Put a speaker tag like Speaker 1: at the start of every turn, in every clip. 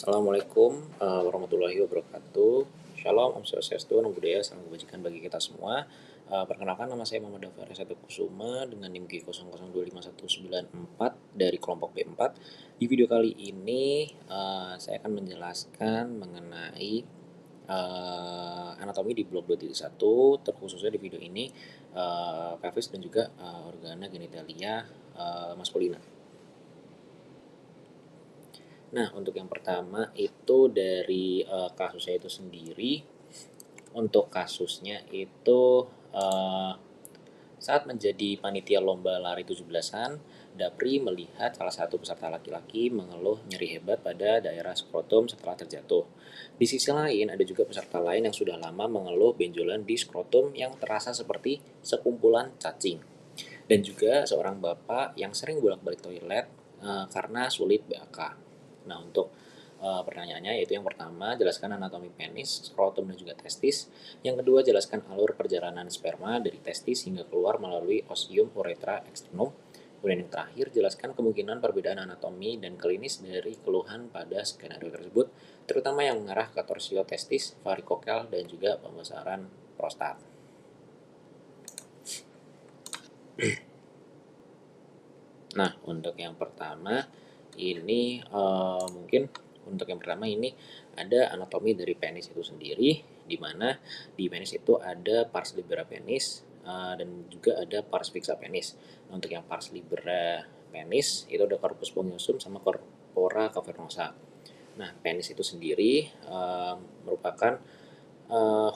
Speaker 1: Assalamualaikum warahmatullahi wabarakatuh. Shalom, Om Swastiastu, Namo Buddhaya, salam kebajikan bagi kita semua. Perkenalkan, nama saya Muhammad Dafar Satu Kusuma dengan NIM G00259194 dari kelompok B4. Di video kali ini saya akan menjelaskan mengenai anatomi di blok 2.1, terkhususnya di video ini pelvis dan juga organa genitalia maskulina. Nah, untuk yang pertama itu dari kasusnya itu sendiri. Untuk kasusnya itu saat menjadi panitia lomba lari 17-an, Dapri melihat salah satu peserta laki-laki mengeluh nyeri hebat pada daerah skrotum setelah terjatuh. Di sisi lain, ada juga peserta lain yang sudah lama mengeluh benjolan di skrotum yang terasa seperti sekumpulan cacing. Dan juga seorang bapak yang sering bolak-balik toilet karena sulit BAK. Nah, untuk pertanyaannya yaitu yang pertama, jelaskan anatomi penis, skrotum dan juga testis. Yang kedua, jelaskan alur perjalanan sperma dari testis hingga keluar melalui osium, uretra, eksternum. Kemudian yang terakhir, jelaskan kemungkinan perbedaan anatomi dan klinis dari keluhan pada skenario tersebut, terutama yang mengarah ke torsio testis, varikokel, dan juga pembesaran prostat. Nah, untuk yang pertama ini mungkin untuk yang pertama ini ada anatomi dari penis itu sendiri, di mana di penis itu ada pars libera penis dan juga ada pars fixa penis. Nah, untuk yang pars libera penis itu ada corpus spongiosum sama corpora cavernosa. Nah, penis itu sendiri merupakan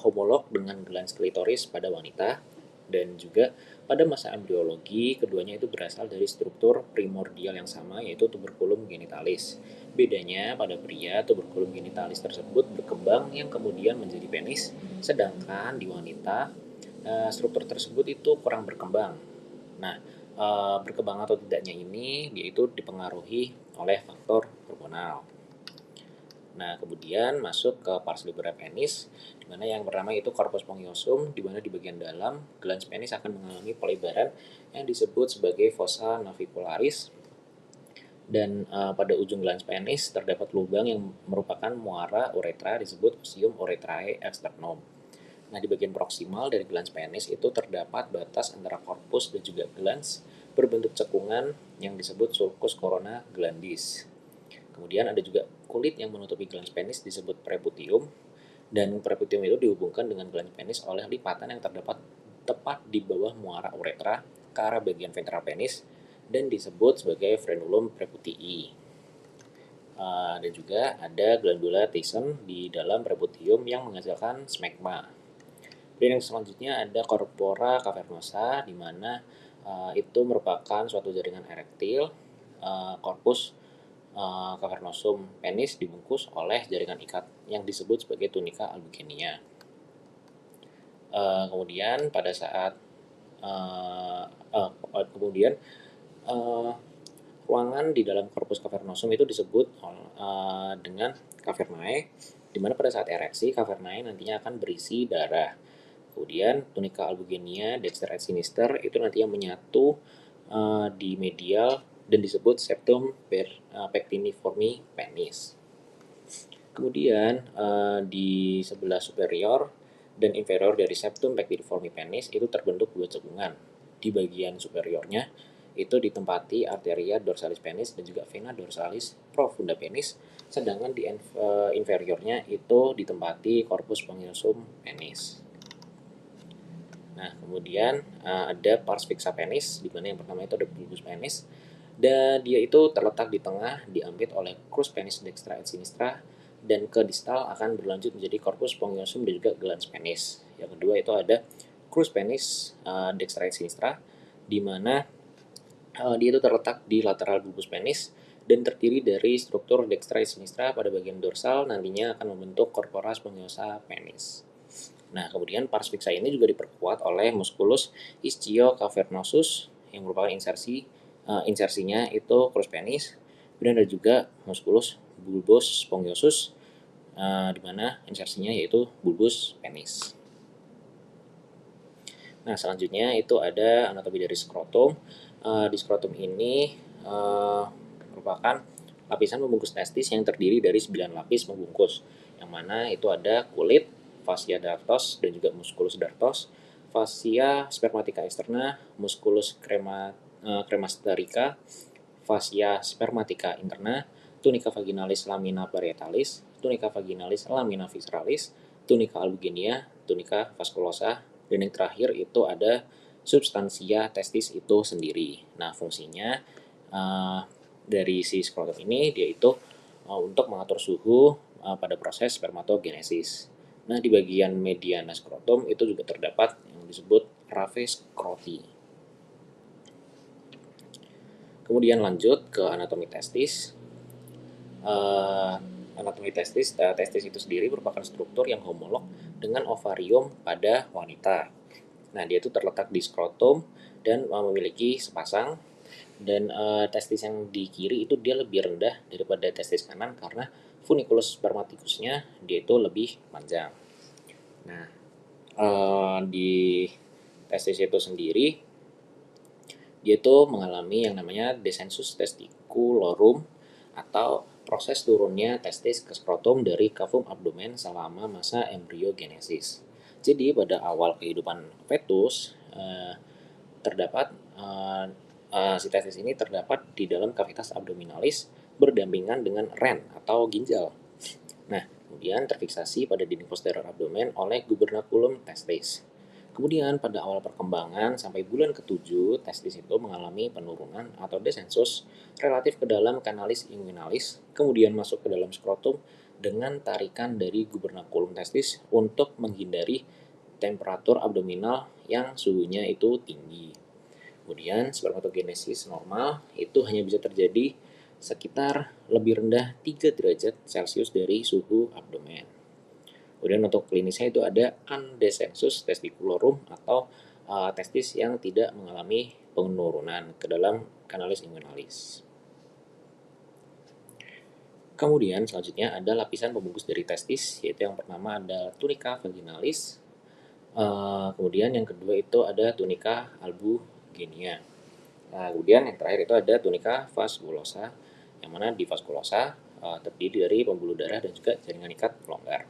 Speaker 1: homolog dengan glans klitoris pada wanita, dan juga pada masa embriologi keduanya itu berasal dari struktur primordial yang sama, yaitu tuberculum genitalis. Bedanya pada pria, tuberculum genitalis tersebut berkembang yang kemudian menjadi penis, sedangkan di wanita struktur tersebut itu kurang berkembang. Nah, berkembang atau tidaknya ini yaitu dipengaruhi oleh faktor hormonal. Nah, kemudian masuk ke pars libera penis, di mana yang pertama itu corpus spongiosum, di mana di bagian dalam glans penis akan mengalami pelebaran yang disebut sebagai fossa navicularis, dan pada ujung glans penis terdapat lubang yang merupakan muara uretra disebut osium uretrae externum. Nah, di bagian proksimal dari glans penis itu terdapat batas antara korpus dan juga glans berbentuk cekungan yang disebut sulcus corona glandis. Kemudian ada juga kulit yang menutupi glans penis disebut preputium, dan preputium itu dihubungkan dengan glans penis oleh lipatan yang terdapat tepat di bawah muara uretra ke arah bagian ventral penis dan disebut sebagai frenulum preputii. Dan juga ada glandula Thiessen di dalam preputium yang menghasilkan smegma. Dan yang selanjutnya ada corpora cavernosa, di mana itu merupakan suatu jaringan erektil. Korpus cavernosum penis dibungkus oleh jaringan ikat yang disebut sebagai tunika albugenia. Kemudian pada saat ruangan di dalam korpus cavernosum itu disebut dengan cavernae, di mana pada saat ereksi cavernae nantinya akan berisi darah. Kemudian tunika albugenia dexter et sinister itu nantinya menyatu di medial dan disebut septum pectiniformi penis. Kemudian di sebelah superior dan inferior dari septum pectiniformi penis itu terbentuk dua cekungan. Di bagian superiornya itu ditempati arteria dorsalis penis dan juga vena dorsalis profunda penis, sedangkan di inferiornya itu ditempati corpus spongiosum penis. Nah, kemudian ada pars fixa penis, di mana yang pertama itu ada bulbus penis, dan dia itu terletak di tengah, diampit oleh crus penis dextra et sinistra, dan ke distal akan berlanjut menjadi corpus spongiosum dan juga glans penis. Yang kedua itu ada crus penis dextra et sinistra, di mana dia itu terletak di lateral bulbus penis dan terdiri dari struktur dextra et sinistra pada bagian dorsal, nantinya akan membentuk corpora spongiosa penis. Nah, kemudian pars fixa ini juga diperkuat oleh musculus ischiocavernosus yang merupakan insersinya itu crus penis. Kemudian ada juga musculus bulbus spongiosus di mana insersinya yaitu bulbus penis. Nah, selanjutnya itu ada anatomi dari skrotum. Di skrotum ini merupakan lapisan pembungkus testis yang terdiri dari 9 lapis pembungkus, yang mana itu ada kulit, fascia dartos dan juga musculus dartos, fascia spermatica externa, musculus cremasterika, fascia spermatica interna, tunica vaginalis lamina parietalis, tunica vaginalis lamina visceralis, tunica albuginiana, tunica vasculosa, dan yang terakhir itu ada substansia testis itu sendiri. Nah, fungsinya uh, dari si skrotum ini dia itu untuk mengatur suhu pada proses spermatogenesis. Nah, di bagian mediana skrotum itu juga terdapat yang disebut rave skroti. Kemudian lanjut ke anatomi testis. Anatomi testis, testis itu sendiri merupakan struktur yang homolog dengan ovarium pada wanita. Nah, dia itu terletak di skrotum dan memiliki sepasang, dan testis yang di kiri itu dia lebih rendah daripada testis kanan karena funiculus spermaticusnya dia itu lebih panjang. Nah, di testis itu sendiri dia itu mengalami yang namanya descensus testiculorum atau proses turunnya testis ke skrotum dari cavum abdomen selama masa embriogenesis. Jadi pada awal kehidupan fetus terdapat si testis ini terdapat di dalam kavitas abdominalis berdampingan dengan ren atau ginjal. Nah, kemudian terfiksasi pada dinding posterior abdomen oleh gubernaculum testis. Kemudian pada awal perkembangan sampai bulan ke-7, testis itu mengalami penurunan atau descensus relatif ke dalam canalis inguinalis, kemudian masuk ke dalam skrotum dengan tarikan dari gubernaculum testis untuk menghindari temperatur abdominal yang suhunya itu tinggi. Kemudian spermatogenesis normal itu hanya bisa terjadi sekitar lebih rendah 3 derajat Celcius dari suhu abdomen. Kemudian untuk klinisnya itu ada undescensus testiculorum atau testis yang tidak mengalami penurunan ke dalam canalis inguinalis. Kemudian selanjutnya ada lapisan pembungkus dari testis, yaitu yang pertama ada tunica vaginalis, kemudian yang kedua itu ada tunica albuginiana. Nah, kemudian yang terakhir itu ada tunica vasculosa, yang mana di vasculosa terdiri dari pembuluh darah dan juga jaringan ikat longgar.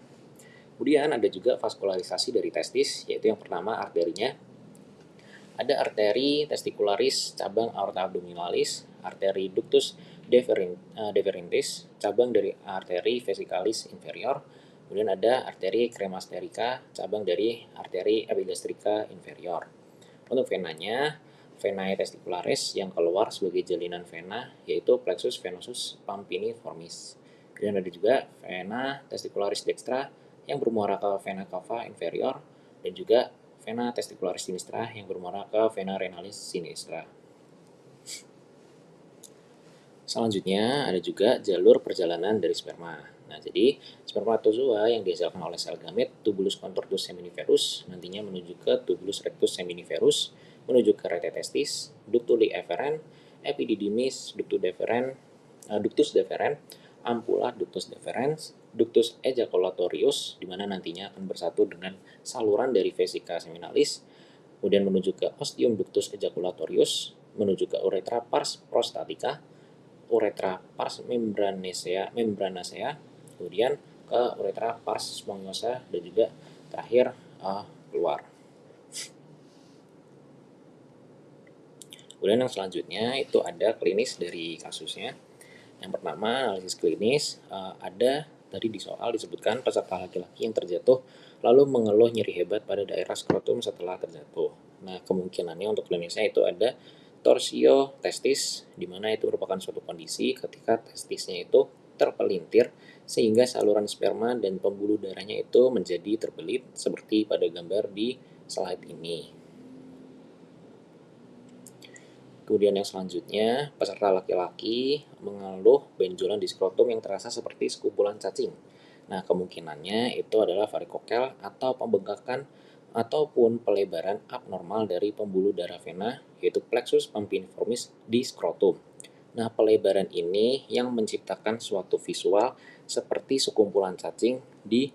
Speaker 1: Kemudian ada juga vaskularisasi dari testis, yaitu yang pertama arterinya. Ada arteri testicularis cabang aorta abdominalis, arteri ductus deferentis cabang dari arteri vesicalis inferior. Kemudian ada arteri cremasterika cabang dari arteri epigastrika inferior. Untuk venanya, venae testicularis yang keluar sebagai jalinan vena yaitu plexus venosus pampiniformis. Kemudian ada juga vena testicularis dextra yang bermuara ke vena cava inferior, dan juga vena testicularis sinistra yang bermuara ke vena renalis sinistra. Selanjutnya ada juga jalur perjalanan dari sperma. Nah, jadi spermatozoa yang dihasilkan oleh sel gamet tubulus contortus seminiferus nantinya menuju ke tubulus rectus seminiferus, menuju ke rete testis, ductuli efferent, epididymis, ductus deferens, ampula ductus deferens, ductus ejaculatorius, di mana nantinya akan bersatu dengan saluran dari vesica seminalis, kemudian menuju ke ostium ductus ejaculatorius, menuju ke uretra pars prostatica, uretra pars membranacea, kemudian ke uretra pars spongosa, dan juga terakhir keluar. Kemudian yang selanjutnya itu ada klinis dari kasusnya. Yang pertama, analisis klinis, ada tadi di soal disebutkan peserta laki-laki yang terjatuh lalu mengeluh nyeri hebat pada daerah skrotum setelah terjatuh. Nah, kemungkinannya untuk klinisnya itu ada torsio testis, di mana itu merupakan suatu kondisi ketika testisnya itu terpelintir sehingga saluran sperma dan pembuluh darahnya itu menjadi terbelit seperti pada gambar di slide ini. Kemudian yang selanjutnya, peserta laki-laki mengeluh benjolan di skrotum yang terasa seperti sekumpulan cacing. Nah, kemungkinannya itu adalah varikokel atau pembengkakan ataupun pelebaran abnormal dari pembuluh darah vena, yaitu plexus pampiniformis di skrotum. Nah, pelebaran ini yang menciptakan suatu visual seperti sekumpulan cacing di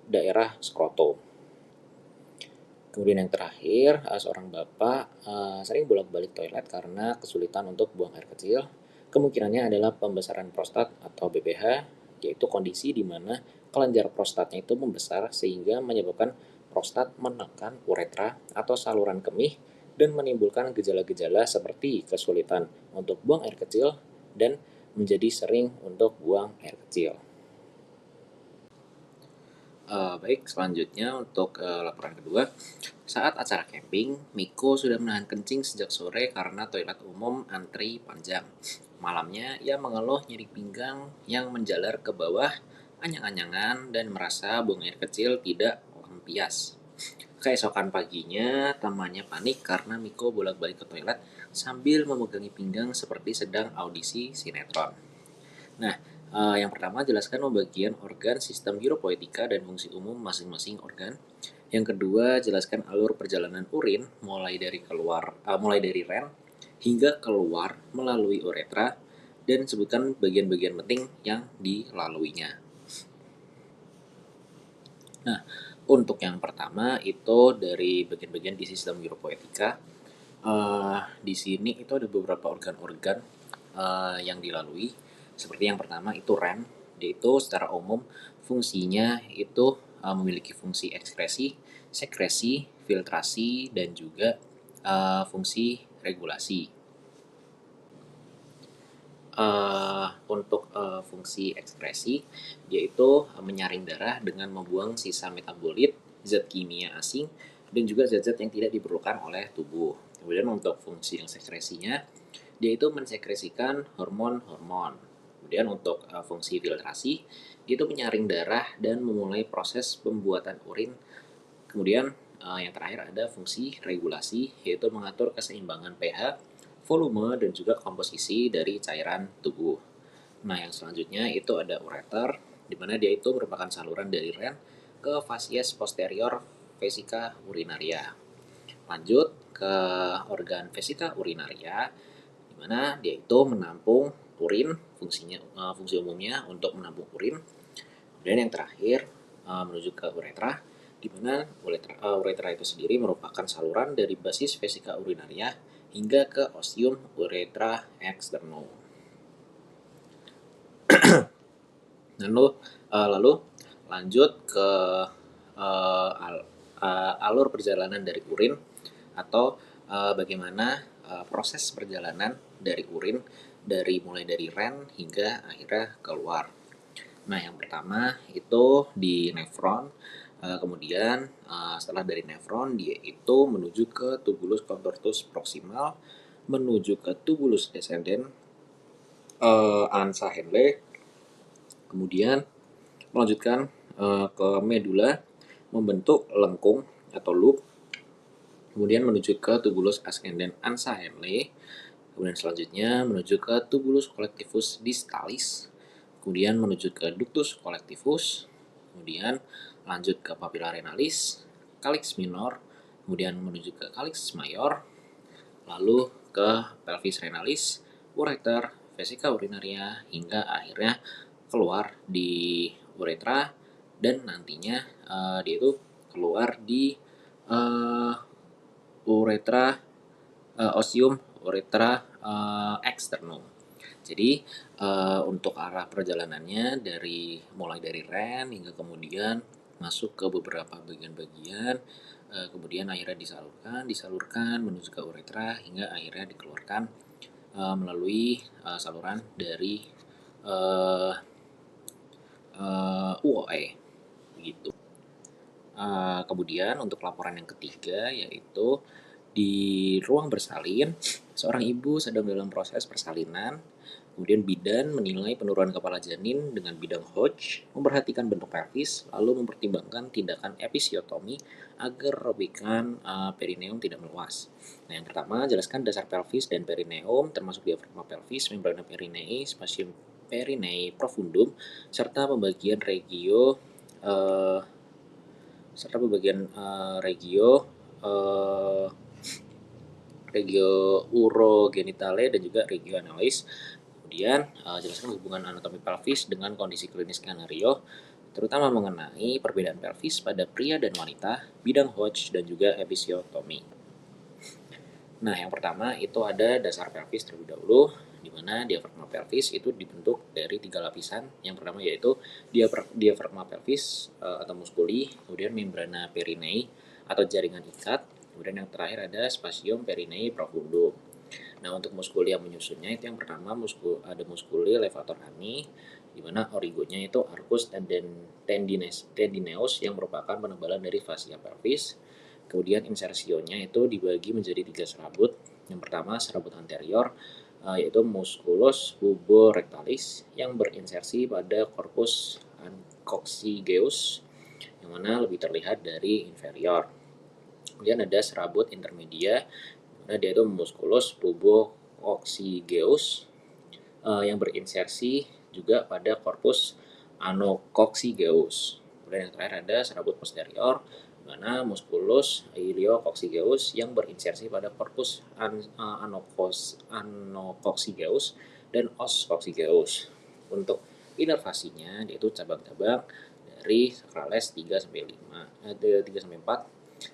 Speaker 1: daerah skrotum. Kemudian yang terakhir, seorang bapak sering bolak-balik toilet karena kesulitan untuk buang air kecil. Kemungkinannya adalah pembesaran prostat atau BPH, yaitu kondisi di mana kelenjar prostatnya itu membesar sehingga menyebabkan prostat menekan uretra atau saluran kemih dan menimbulkan gejala-gejala seperti kesulitan untuk buang air kecil dan menjadi sering untuk buang air kecil. Baik, selanjutnya untuk laporan kedua. Saat acara camping, Miko sudah menahan kencing sejak sore karena toilet umum antri panjang. Malamnya, ia mengeluh nyeri pinggang yang menjalar ke bawah, anyang-anyangan, dan merasa buang air kecil tidak lampias. Keesokan paginya, temannya panik karena Miko bolak-balik ke toilet sambil memegangi pinggang seperti sedang audisi sinetron. Nah, yang pertama jelaskan pembagian organ sistem uropoetika dan fungsi umum masing-masing organ. Yang kedua, jelaskan alur perjalanan urin mulai dari ren hingga keluar melalui uretra dan sebutkan bagian-bagian penting yang dilaluinya. Nah, untuk yang pertama itu dari bagian-bagian di sistem uropoetika. Di sini itu ada beberapa organ-organ yang dilalui. Seperti yang pertama itu ren, yaitu secara umum fungsinya itu memiliki fungsi ekskresi, sekresi, filtrasi, dan juga fungsi regulasi. Untuk fungsi ekskresi, yaitu menyaring darah dengan membuang sisa metabolit, zat kimia asing, dan juga zat-zat yang tidak diperlukan oleh tubuh. Kemudian untuk fungsi yang sekresinya, dia itu mensekresikan hormon-hormon. Kemudian untuk fungsi filtrasi, dia itu menyaring darah dan memulai proses pembuatan urin. Kemudian yang terakhir ada fungsi regulasi, yaitu mengatur keseimbangan pH, volume, dan juga komposisi dari cairan tubuh. Nah, yang selanjutnya itu ada ureter, di mana dia itu merupakan saluran dari ren ke fasies posterior vesica urinaria. Lanjut ke organ vesica urinaria, di mana dia itu menampung urin, fungsi umumnya untuk menampung urin. Dan yang terakhir menuju ke uretra, di mana uretra itu sendiri merupakan saluran dari basis vesica urinaria hingga ke ostium uretra externum. Lalu lanjut ke alur perjalanan dari urin atau bagaimana proses perjalanan dari urin mulai dari ren hingga akhirnya keluar. Nah, yang pertama itu di nefron. Kemudian setelah dari nefron dia itu menuju ke tubulus contortus proximal, menuju ke tubulus descendens ansa Henle, kemudian melanjutkan ke medula membentuk lengkung atau loop, kemudian menuju ke tubulus ascendens ansa Henle, kemudian selanjutnya menuju ke tubulus collectivus distalis, kemudian menuju ke ductus collectivus, kemudian lanjut ke papilla renalis, calyx minor, kemudian menuju ke calyx mayor, lalu ke pelvis renalis, ureter, vesica urinaria, hingga akhirnya keluar di uretra dan nantinya dia itu keluar di uretra ostium uretra externum. Jadi untuk arah perjalanannya mulai dari ren hingga kemudian masuk ke beberapa bagian-bagian, kemudian akhirnya disalurkan menuju ke uretra hingga akhirnya dikeluarkan melalui saluran dari UOE gitu. Kemudian untuk laporan yang ketiga yaitu di ruang bersalin, seorang ibu sedang dalam proses persalinan. Kemudian bidan menilai penurunan kepala janin dengan bidang Hodge, memperhatikan bentuk pelvis, lalu mempertimbangkan tindakan episiotomi agar robekan perineum tidak meluas. Nah, yang pertama, jelaskan dasar pelvis dan perineum, termasuk diafragma pelvis, membrana perinei, spasium perinei profundum, serta pembagian regio regio urogenitale dan juga regio analis. Kemudian jelaskan hubungan anatomi pelvis dengan kondisi klinis skenario, terutama mengenai perbedaan pelvis pada pria dan wanita, bidang Hodge, dan juga episiotomi. Nah, yang pertama itu ada dasar pelvis terlebih dahulu, di mana diafragma pelvis itu dibentuk dari 3 lapisan. Yang pertama yaitu diafragma pelvis atau muskuli, kemudian membrana perineum atau jaringan ikat, kemudian yang terakhir ada spasium perineum profundum. Nah, untuk muskuli yang menyusunnya itu yang pertama ada muskuli levator ani, di mana origonya itu arcus tendineus yang merupakan penebalan dari fascia pelvis. Kemudian insersionya itu dibagi menjadi 3 serabut. Yang pertama serabut anterior, yaitu musculus puborectalis yang berinsersi pada corpus coccygeus, yang mana lebih terlihat dari inferior. Kemudian ada serabut intermedia, mana dia itu musculus pubococcygeus yang berinsersi juga pada corpus anococcygeus. Kemudian yang terakhir ada serabut posterior, di mana musculus iliococcygeus yang berinsersi pada corpus anococcygeus dan os coccygeus. Untuk inervasinya yaitu cabang-cabang dari sakrales 3 sampai 4,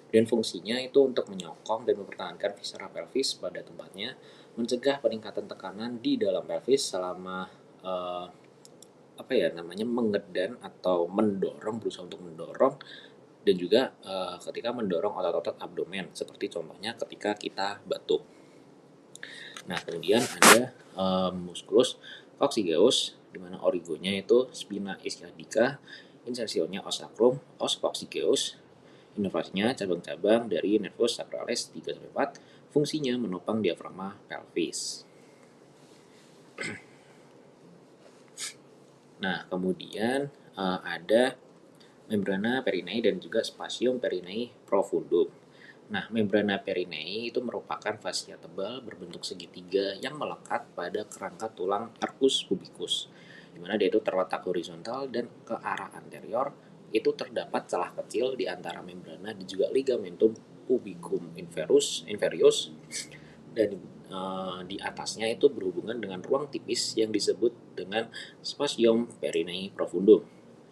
Speaker 1: dan fungsinya itu untuk menyokong dan mempertahankan viscera pelvis pada tempatnya, mencegah peningkatan tekanan di dalam pelvis selama mengedan atau mendorong, berusaha untuk mendorong, dan juga ketika mendorong otot-otot abdomen, seperti contohnya ketika kita batuk. Nah, kemudian ada musculus coccygeus, di mana origonya itu spina ischiadica, insersionya os sacrum, os coccygeus, inervasinya cabang-cabang dari nervus sacralis 3-4, fungsinya menopang diafragma pelvis. Nah, kemudian ada membrana perineum dan juga spasium perineum profundum. Nah, membrana perineum itu merupakan fascia tebal berbentuk segitiga yang melekat pada kerangka tulang arcus pubicus, di mana dia itu terletak horizontal dan ke arah anterior. Itu terdapat celah kecil di antara membrana dan juga ligamentum pubicum inferius, dan di atasnya itu berhubungan dengan ruang tipis yang disebut dengan spasium perineum profundum.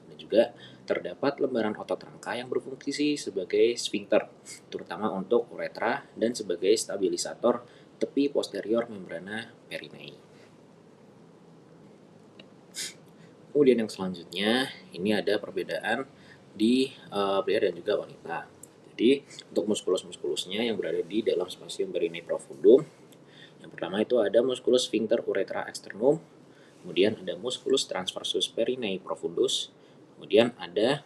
Speaker 1: Dan juga terdapat lembaran otot rangka yang berfungsi sebagai sphincter, terutama untuk uretra, dan sebagai stabilisator tepi posterior membrana perineum. Kemudian yang selanjutnya, ini ada perbedaan di pria dan juga wanita. Jadi, untuk muskulus-muskulusnya yang berada di dalam spasium perineum profundum, yang pertama itu ada musculus sphincter uretra externum, kemudian ada musculus transversus perineum profundus, kemudian ada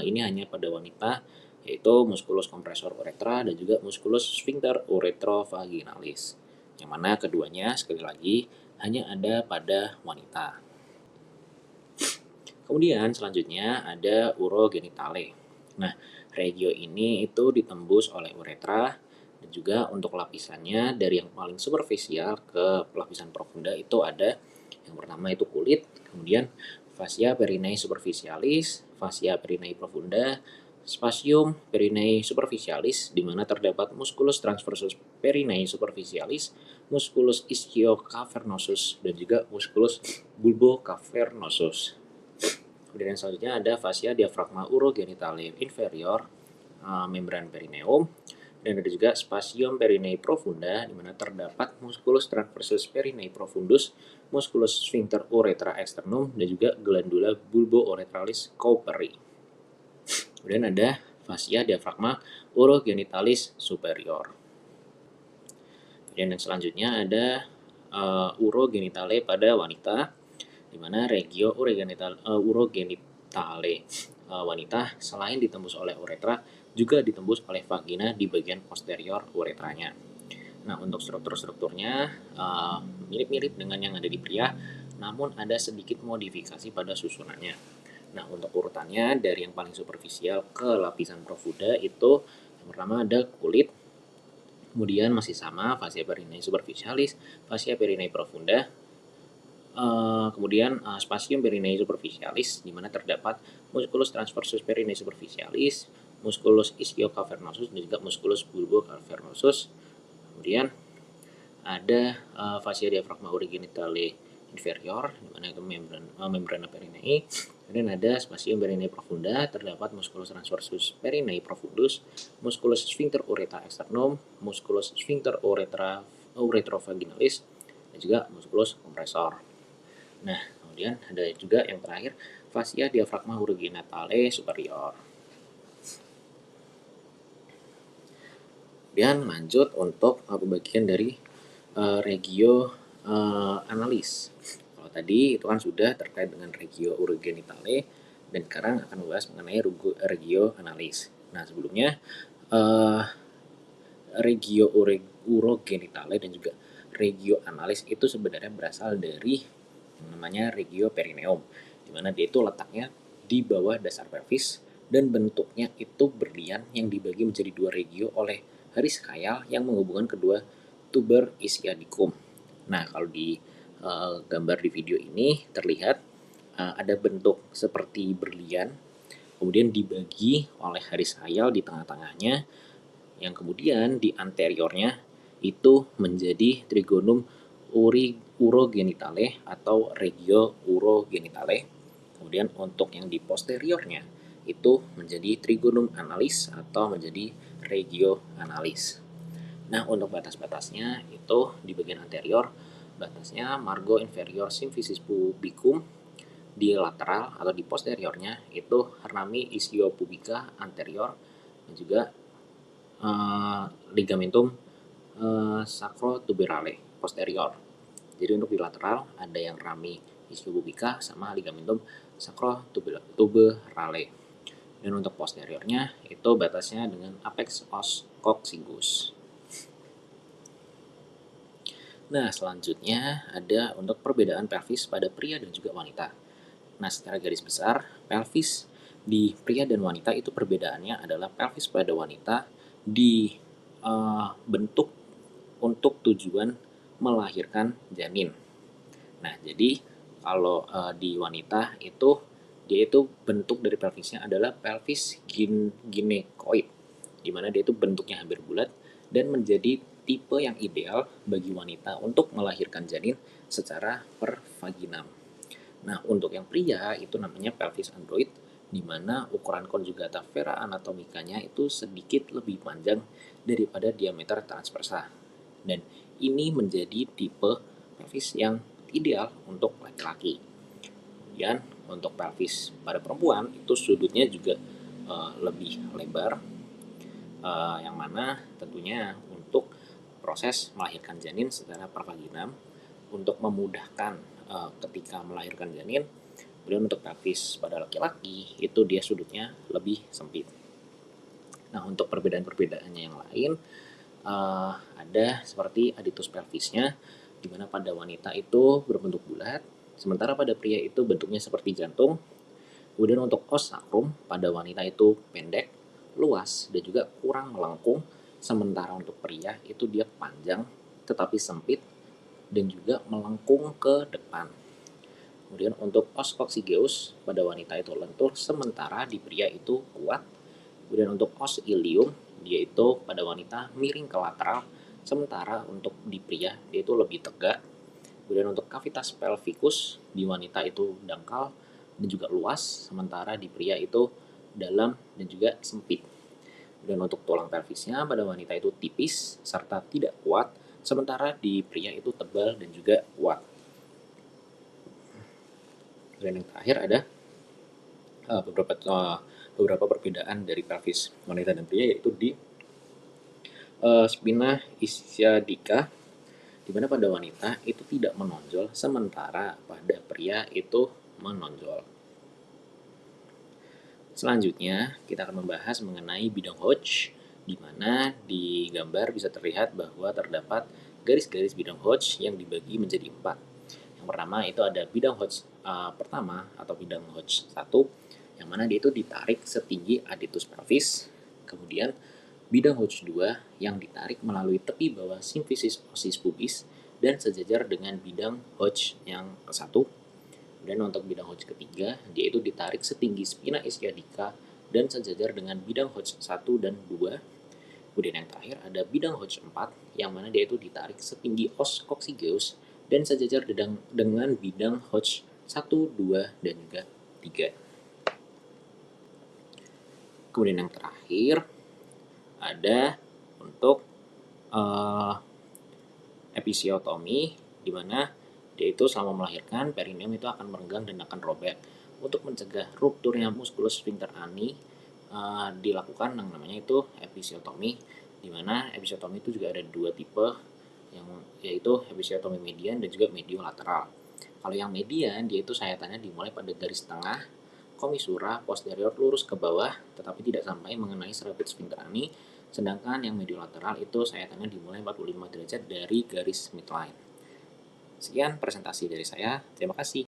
Speaker 1: ini hanya pada wanita, yaitu musculus compressor uretra dan juga musculus sphincter uretrovaginalis, yang mana keduanya sekali lagi hanya ada pada wanita. Kemudian selanjutnya ada urogenitale. Nah, regio ini itu ditembus oleh uretra, dan juga untuk lapisannya dari yang paling superficial ke lapisan profunda itu ada yang pertama itu kulit, kemudian fascia perineum superficialis, fascia perineum profunda, spasium perineum superficialis, di mana terdapat musculus transversus perineum superficialis, musculus ischiocavernosus, dan juga musculus bulbocavernosus. Kemudian yang selanjutnya ada fascia diafragma urogenitale inferior, membran perineum, dan ada juga spasium perineum profunda, di mana terdapat musculus transversus perineum profundus, musculus sphincter uretra externum, dan juga glandula bulbo-uretralis Cooperi. Kemudian ada fascia diafragma urogenitalis superior. Kemudian yang selanjutnya ada urogenitale pada wanita, di mana regio urogenitale wanita selain ditembus oleh uretra juga ditembus oleh vagina di bagian posterior uretranya. Nah, untuk strukturnya mirip-mirip dengan yang ada di pria, namun ada sedikit modifikasi pada susunannya. Nah, untuk urutannya dari yang paling superficial ke lapisan profunda itu yang pertama ada kulit, kemudian masih sama fascia perineum superficialis, fascia perineum profunda, kemudian spasium perineum superficialis, di mana terdapat musculus transversus perineum superficialis, musculus ischiocavernosus, dan juga musculus bulbocavernosus. Kemudian ada fascia diafragma urogenitale inferior, di mana itu membrana perineum. Kemudian ada spasium perineum profunda, terdapat musculus transversus perineum profundus, musculus sphincter uretra externum, musculus sphincter uretrovaginalis, dan dan juga musculus kompresor. Nah, kemudian ada juga yang terakhir, fascia diafragma urogenitale superior. Kemudian lanjut untuk pembagian dari regio analis. Kalau tadi itu kan sudah terkait dengan regio urogenitale, dan sekarang akan membahas mengenai regio analis. Nah, sebelumnya regio urogenitale dan juga regio analis itu sebenarnya berasal dari yang namanya regio perineum, di mana dia itu letaknya di bawah dasar pelvis dan bentuknya itu berlian yang dibagi menjadi dua regio oleh garis khayal yang menghubungkan kedua tuber ischiadicum. Nah, kalau di gambar di video ini terlihat ada bentuk seperti berlian, kemudian dibagi oleh garis khayal di tengah-tengahnya, yang kemudian di anteriornya itu menjadi trigonum urogenitale atau regio urogenitale. Kemudian untuk yang di posteriornya itu menjadi trigonum analis atau menjadi regio analis. Nah, untuk batas-batasnya itu di bagian anterior, batasnya margo inferior symphysis pubicum, di lateral atau di posteriornya itu hernami ischiopubica anterior, dan juga ligamentum sacrotuberale posterior. Jadi untuk di lateral ada yang rami ischiopubica sama ligamentum sacrotuberale. Dan untuk posteriornya itu batasnya dengan apex os coccygus. Nah, selanjutnya ada untuk perbedaan pelvis pada pria dan juga wanita. Nah, secara garis besar, pelvis di pria dan wanita itu perbedaannya adalah pelvis pada wanita dibentuk untuk tujuan melahirkan janin. Nah, jadi kalau di wanita itu dia itu bentuk dari pelvisnya adalah pelvis ginecoid, di mana dia itu bentuknya hampir bulat dan menjadi tipe yang ideal bagi wanita untuk melahirkan janin secara per vaginam. Nah, untuk yang pria itu namanya pelvis android, di mana ukuran conjugata vera anatomikanya itu sedikit lebih panjang daripada diameter transversa. Dan ini menjadi tipe pelvis yang ideal untuk laki-laki. Kemudian untuk pelvis pada perempuan itu sudutnya juga lebih lebar, yang mana tentunya untuk proses melahirkan janin secara pervaginam untuk memudahkan ketika melahirkan janin. Kemudian untuk pelvis pada laki-laki itu dia sudutnya lebih sempit. Nah, untuk perbedaan-perbedaannya yang lain ada seperti aditus pelvisnya, di mana pada wanita itu berbentuk bulat, sementara pada pria itu bentuknya seperti jantung. Kemudian untuk os sacrum pada wanita itu pendek, luas, dan juga kurang melengkung, sementara untuk pria itu dia panjang tetapi sempit dan juga melengkung ke depan. Kemudian untuk os coccygeus pada wanita itu lentur, sementara di pria itu kuat. Kemudian untuk os ilium, dia itu pada wanita miring ke lateral, sementara untuk di pria dia itu lebih tegak. Kemudian untuk cavitas pelvicus di wanita itu dangkal dan juga luas, sementara di pria itu dalam dan juga sempit. Dan untuk tulang pelvisnya pada wanita itu tipis serta tidak kuat, sementara di pria itu tebal dan juga kuat. Dan yang terakhir ada beberapa perbedaan dari pelvis wanita dan pria, yaitu di spina ischiadica, di mana pada wanita itu tidak menonjol, sementara pada pria itu menonjol. Selanjutnya, kita akan membahas mengenai bidang Hodge, di mana di gambar bisa terlihat bahwa terdapat garis-garis bidang Hodge yang dibagi menjadi 4. Yang pertama itu ada bidang Hodge pertama atau bidang Hodge 1, yang mana dia itu ditarik setinggi aditus pelvis. Kemudian bidang Hodge 2 yang ditarik melalui tepi bawah symphysis osis pubis dan sejajar dengan bidang Hodge yang ke-1. Dan untuk bidang Hodge ketiga, dia itu ditarik setinggi spina ischiadica dan sejajar dengan bidang Hodge 1 dan 2. Kemudian yang terakhir ada bidang Hodge 4, yang mana dia itu ditarik setinggi os coccygeus dan sejajar dengan bidang Hodge 1, 2, dan juga 3. Kemudian yang terakhir ada untuk episiotomi, di mana dia itu selama melahirkan perineum itu akan merenggang dan akan robek. Untuk mencegah rupturnya muskulus sphincter ani, dilakukan yang namanya itu episiotomi, di mana episiotomi itu juga ada dua tipe, yang yaitu episiotomi median dan juga mediolateral. Kalau yang median, dia itu sayatannya dimulai pada garis tengah komisura posterior lurus ke bawah, tetapi tidak sampai mengenai serabut sphincter ani. Sedangkan yang mediolateral itu sayatannya dimulai 45 derajat dari garis midline. Sekian presentasi dari saya. Terima kasih.